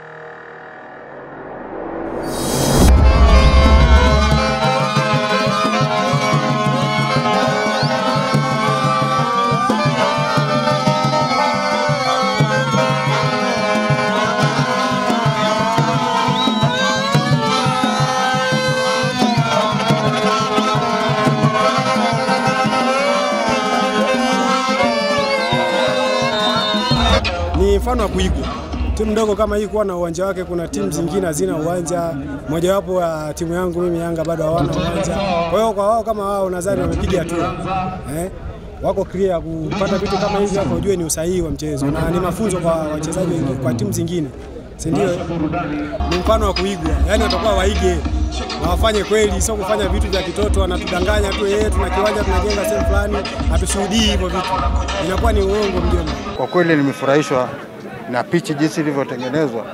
Ni mfano wa kuigwa. Timu ndogo kama hii kuwa na uwanja wake, kuna timu zingine hazina uwanja. Mojawapo ya timu yangu mimi Yanga bado hawana uwanja. Kwa hiyo kwa wao kama wao nadhani wamepiga hatua. Wako clear kupata vitu kama hivi hapo, ujue ni usahihi wa mchezo na ni mafunzo kwa wachezaji wengine, kwa timu zingine. Si ndio? Ni mfano wa kuigwa. Yaani watakuwa waige na wafanye kweli, sio kufanya vitu vya kitoto, wanatudanganya tu tuna kiwanja tunajenga sehemu fulani, hatushuhudii hivyo vitu. Inakuwa ni uongo mjomba. Kwa kweli nimefurahishwa na pichi jinsi ilivyotengenezwa,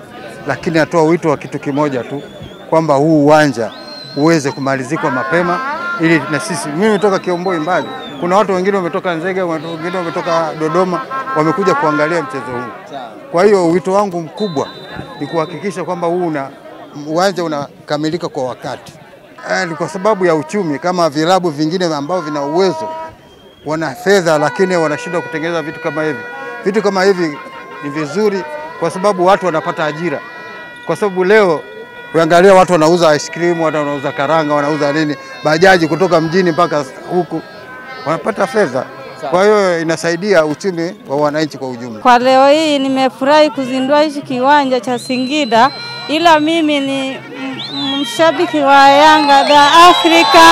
lakini natoa wito wa kitu kimoja tu, kwamba huu uwanja uweze kumalizika mapema ili na sisi, mimi nimetoka Kiomboi mbali, kuna watu wengine wametoka Nzega, wengine wametoka Dodoma, wamekuja kuangalia mchezo huu. Kwa hiyo wito wangu mkubwa ni kuhakikisha kwamba huu uwanja unakamilika kwa wakati. Kwa sababu ya uchumi, kama vilabu vingine ambao vina uwezo, wana fedha lakini wanashindwa kutengeneza vitu kama hivi. Vitu kama hivi ni vizuri kwa sababu watu wanapata ajira. Kwa sababu leo uangalia watu wanauza ice cream, watu wanauza karanga, wanauza nini, bajaji kutoka mjini mpaka huku, wanapata fedha. Kwa hiyo inasaidia uchumi wa wananchi kwa ujumla. Kwa leo hii nimefurahi kuzindua hichi kiwanja cha Singida, ila mimi ni mshabiki wa Yanga da Afrika,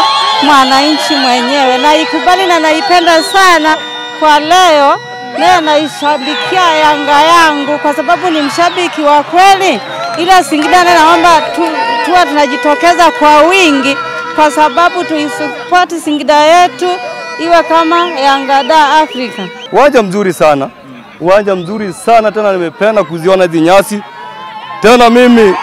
mwananchi mwenyewe. Naikubali na naipenda sana. Kwa leo naishabikia Yanga yangu kwa sababu ni mshabiki wa kweli, ila Singida naomba tuwe tunajitokeza kwa wingi kwa sababu tuisupport Singida yetu iwe kama Yanga da Afrika. Uwanja mzuri sana. Uwanja mzuri sana, tena nimependa kuziona hizi nyasi. Tena mimi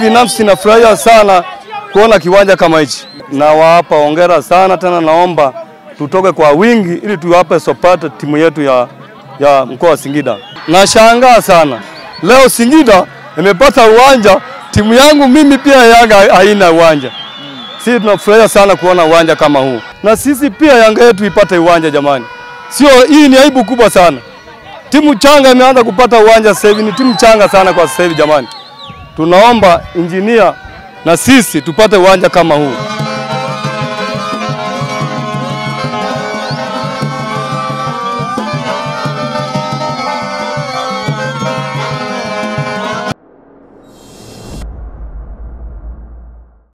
binafsi nafurahia sana kuona kiwanja kama hichi. Na wapa hongera sana, tena naomba tutoke kwa wingi ili tuwape support timu yetu ya mkoa wa Singida. Nashangaa sana. Leo Singida imepata uwanja, timu yangu mimi pia Yanga haina uwanja. Sisi tunafurahia sana kuona uwanja kama huu. Na sisi pia Yanga yetu ipate uwanja jamani. Sio, hii ni aibu kubwa sana. Timu changa imeanza kupata uwanja sasa hivi, ni timu changa sana kwa sasa hivi jamani. Tunaomba engineer na sisi tupate uwanja kama huu.